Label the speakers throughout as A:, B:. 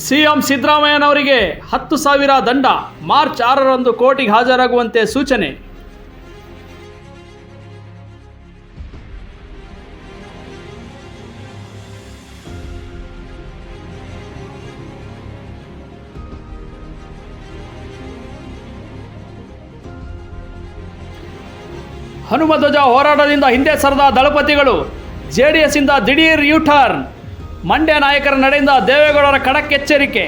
A: CM ಸಿದ್ದರಾಮಯ್ಯನವರಿಗೆ 10,000 ದಂಡ. March 6ರಂದು ಕೋರ್ಟಿಗೆ ಹಾಜರಾಗುವಂತೆ ಸೂಚನೆ. ಹನುಮಧ್ವಜ ಹೋರಾಟದಿಂದ ಹಿಂದೆ ಸರಿದ ದಳಪತಿಗಳು. ಜೆಡಿಎಸ್ನಿಂದ ದಿಢೀರ್ ಯೂಟರ್ನ್. ಮಂಡ್ಯ ನಾಯಕರ ನಡೆಯಿಂದ ದೇವೇಗೌಡರ ಖಡಕ್ ಎಚ್ಚರಿಕೆ.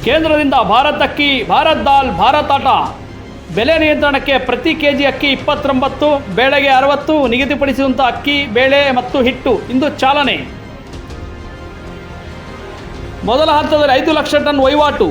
A: ಕೇಂದ್ರದಿಂದ ಭಾರತ್ ಅಕ್ಕಿ, ಭಾರತ್ ದಾಲ್, ಭಾರತ್ ಆಟ ಬೆಲೆ ನಿಯಂತ್ರಣಕ್ಕೆ ಪ್ರತಿ ಕೆಜಿ ಅಕ್ಕಿ 29, ಬೇಳೆಗೆ 60 ನಿಗದಿಪಡಿಸಿದಂಥ ಅಕ್ಕಿ, ಬೇಳೆ ಮತ್ತು ಹಿಟ್ಟು ಇಂದು ಚಾಲನೆ. ಮೊದಲ ಹಂತದಲ್ಲಿ 5 ಲಕ್ಷ ಟನ್ ವಹಿವಾಟು.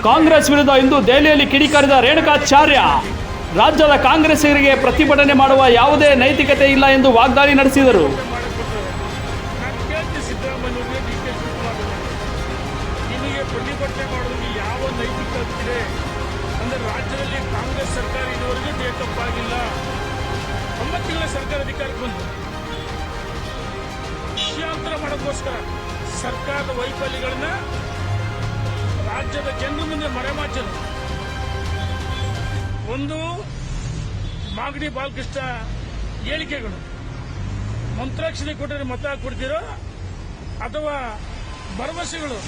A: ಕಾಂಗ್ರೆಸ್ ವಿರುದ್ಧ ಇಂದು ದೆಹಲಿಯಲ್ಲಿ ಕಿಡಿಕಾರಿದ ರೇಣುಕಾಚಾರ್ಯ. ರಾಜ್ಯದ ಕಾಂಗ್ರೆಸ್ಸಿಗರಿಗೆ ಪ್ರತಿಭಟನೆ ಮಾಡುವ ಯಾವುದೇ ನೈತಿಕತೆ ಇಲ್ಲ ಎಂದು ವಾಗ್ದಾಳಿ ನಡೆಸಿದರು.
B: ರಾಜ್ಯದಲ್ಲಿ ಕಾಂಗ್ರೆಸ್ ಸರ್ಕಾರ ಇದುವರೆಗೂ ಟೇಕಪ್ ಆಗಿಲ್ಲ. 9 ತಿಂಗಳ ಸರ್ಕಾರ ಅಧಿಕಾರಕ್ಕೆ ಬಂತು. ವಿಷಯಾಂತರ ಮಾಡೋಕ್ಕೋಸ್ಕರ ಸರ್ಕಾರದ ವೈಫಲ್ಯಗಳನ್ನ ರಾಜ್ಯದ ಜನರ ಮುಂದೆ ಮರೆಮಾಚಲು. ಒಂದು ಮಾಗಡಿ ಬಾಲಕೃಷ್ಣ ಹೇಳಿಕೆಗಳು, ಮಂತ್ರಾಕ್ಷರಿ ಕೊಟ್ಟರೆ ಮತ ಕೊಡ್ತಿರೋ ಅಥವಾ ಭರವಸೆಗಳು.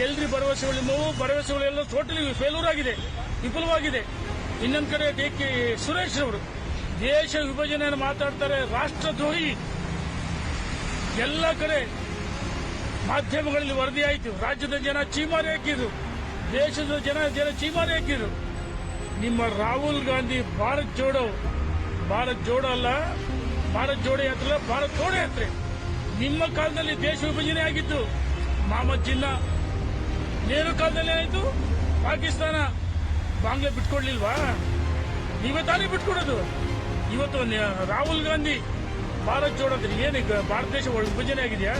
B: ಎಲ್ರಿ ಭರವಸೆಗಳು, ಭರವಸೆಗಳೆಲ್ಲ ಟೋಟಲಿ ಫೇಲ್ಯೂರ್ ಆಗಿದೆ, ವಿಫಲವಾಗಿದೆ. ಇನ್ನೊಂದು ಕಡೆ ಡಿ.ಕೆ. ಸುರೇಶ್ ಅವರು ದೇಶ ವಿಭಜನೆಯನ್ನು ಮಾತಾಡ್ತಾರೆ, ರಾಷ್ಟ್ರದ್ರೋಹಿ. ಎಲ್ಲ ಕಡೆ ಮಾಧ್ಯಮಗಳಲ್ಲಿ ವರದಿ ಆಯಿತು. ರಾಜ್ಯದ ಜನ ಚೀಮಾರಿ ಹಾಕಿದ್ರು, ದೇಶದ ಜನ ಚೀಮಾರಿ ಹಾಕಿದ್ರು. ನಿಮ್ಮ ರಾಹುಲ್ ಗಾಂಧಿ ಭಾರತ್ ಜೋಡೋ ಅಲ್ಲ, ಭಾರತ್ ಜೋಡೋ ಯಾತ್ರೆ, ಭಾರತ್ ಜೋಡೋ ಯಾತ್ರೆ. ನಿಮ್ಮ ಕಾಲದಲ್ಲಿ ದೇಶ ವಿಭಜನೆ ಆಗಿತ್ತು. ಮೊಹಮ್ಮದ್ ಜಿನ್ನಾ ನೆಹರು ಕಾಲದಲ್ಲಿ ಏನಾಯ್ತು? ಪಾಕಿಸ್ತಾನ ಬಾಂಗ್ಲಾ ಬಿಟ್ಕೊಡ್ಲಿಲ್ವಾ? ನೀವೇ ತಾನೇ ಬಿಟ್ಕೊಡೋದು. ಇವತ್ತು ರಾಹುಲ್ ಗಾಂಧಿ ಭಾರತ್ ಜೋಡೋದ್ರೆ ಏನೀಗ ಭಾರತ ದೇಶ ವಿಭಜನೆ ಆಗಿದೆಯಾ?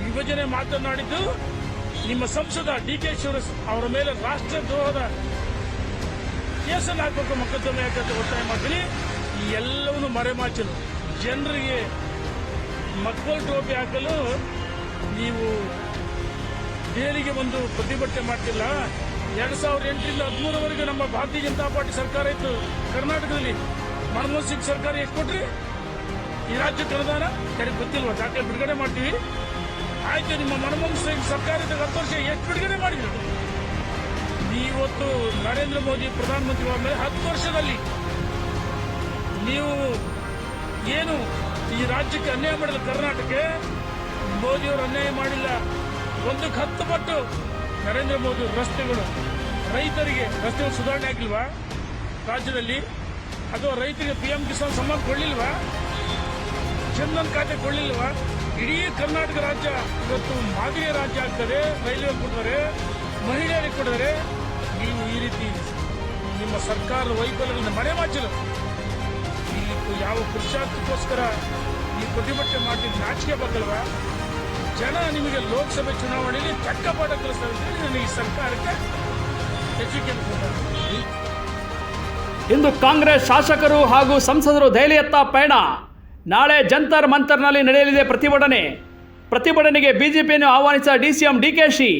B: ವಿಭಜನೆ ಮಾತನಾಡಿದ್ದು ನಿಮ್ಮ ಸಂಸದ ಡಿ.ಕೆ. ಶಿವಕುಮಾರ್ ಅವರ ಮೇಲೆ ರಾಷ್ಟ್ರದ್ರೋಹದ ಕೇಸನ್ನು ಹಾಕಬೇಕು, ಮೊಕದ್ದಮೆ ಹಾಕಂತ ಒತ್ತಾಯ ಮಾಡ್ತೀನಿ. ಈ ಎಲ್ಲವನ್ನು ಮರೆಮಾಚಲು, ಜನರಿಗೆ ಮಕ್ಕಳ ಟೋಪಿ ಹಾಕಲು ನೀವು ದೆಹಲಿಗೆ ಒಂದು ಪ್ರತಿಭಟನೆ ಮಾಡ್ತಿಲ್ಲ. 2008ರಿಂದ 2013ವರೆಗೆ ನಮ್ಮ ಭಾರತೀಯ ಜನತಾ ಪಾರ್ಟಿ ಸರ್ಕಾರ ಇತ್ತು ಕರ್ನಾಟಕದಲ್ಲಿ. ಮನಮೋಹನ್ ಸಿಂಗ್ ಸರ್ಕಾರ ಎಷ್ಟು ಕೊಟ್ರಿ ಈ ರಾಜ್ಯಕ್ಕೆ ಅನುದಾನ? ಯಾರಿಗೆ ಗೊತ್ತಿಲ್ವಾ? ದಾಖಲೆ ಬಿಡುಗಡೆ ಮಾಡ್ತೀವಿ. ಆಯ್ತು, ನಿಮ್ಮ ಮನಮೋಹನ್ ಸಿಂಗ್ ಸರ್ಕಾರದ 10 ವರ್ಷ ಎಷ್ಟು ಬಿಡುಗಡೆ ಮಾಡಿದ್ರು? ನೀವತ್ತು ನರೇಂದ್ರ ಮೋದಿ ಪ್ರಧಾನಮಂತ್ರಿ ಆದ್ಮೇಲೆ 10 ವರ್ಷದಲ್ಲಿ ನೀವು ಏನು ಈ ರಾಜ್ಯಕ್ಕೆ ಅನ್ಯಾಯ ಮಾಡಿಲ್ಲ. ಕರ್ನಾಟಕಕ್ಕೆ ಮೋದಿಯವರು ಅನ್ಯಾಯ ಮಾಡಿಲ್ಲ. 1ಕ್ಕೆ 10 ಪಟ್ಟು ನರೇಂದ್ರ ಮೋದಿ ರಸ್ತೆಗಳು, ರೈತರಿಗೆ ರಸ್ತೆಗಳು ಸುಧಾರಣೆ ಆಗಿಲ್ವಾ ರಾಜ್ಯದಲ್ಲಿ? ಅಥವಾ ರೈತರಿಗೆ PM ಕಿಸಾನ್ ಸಮ್ಮಾನ್ ಕೊಡ್ಲಿಲ್ವಾ? ಜನ್ಧನ್ ಖಾತೆ ಕೊಡ್ಲಿಲ್ವಾ? ಇಡೀ ಕರ್ನಾಟಕ ರಾಜ್ಯ ಇವತ್ತು ಮಾದರಿಯ ರಾಜ್ಯ ಆಗ್ತದೆ. ರೈಲ್ವೆ ಕೊಡ್ತಾರೆ, ಮಹಿಳೆಯರಿಗೆ ಕೊಡ್ತಾರೆ. ನೀವು ಈ ರೀತಿ ನಿಮ್ಮ ಸರ್ಕಾರದ ವೈಫಲ್ಯಗಳನ್ನು ಮರೆಮಾಚಲು ಇಲ್ಲಿ ಯಾವ ಪುರುಷಾರ್ಥಕ್ಕೋಸ್ಕರ ಈ ಪ್ರತಿಭಟನೆ ಮಾಡ್ತಿದ್ದು ನಾಚಿಕೆ ಬಗ್ಗಲ್ವಾ? ಜನ ನಿಮಗೆ ಲೋಕಸಭೆ ಚುನಾವಣೆಯಲ್ಲಿ ತಕ್ಕ ಪಾಠ ಕಲಿಸ್ತಾರೆ ಅಂತ ನನಗೆ ಈ ಸರ್ಕಾರಕ್ಕೆ ಎಚ್ಚರಿಕೆ.
A: ಇಂದು ಕಾಂಗ್ರೆಸ್ ಶಾಸಕರು ಹಾಗೂ ಸಂಸದರು ದೆಹಲಿಯತ್ತ ಪಯಣ. ನಾಳೆ ಜಂತರ್ ಮಂತರ್ನಲ್ಲಿ ನಡೆಯಲಿದೆ ಪ್ರತಿಭಟನೆ. ಪ್ರತಿಭಟನೆಗೆ ಬಿಜೆಪಿಯನ್ನು ಆಹ್ವಾನಿಸಿದ ಡಿಸಿಎಂ ಡಿಕೆಶಿ.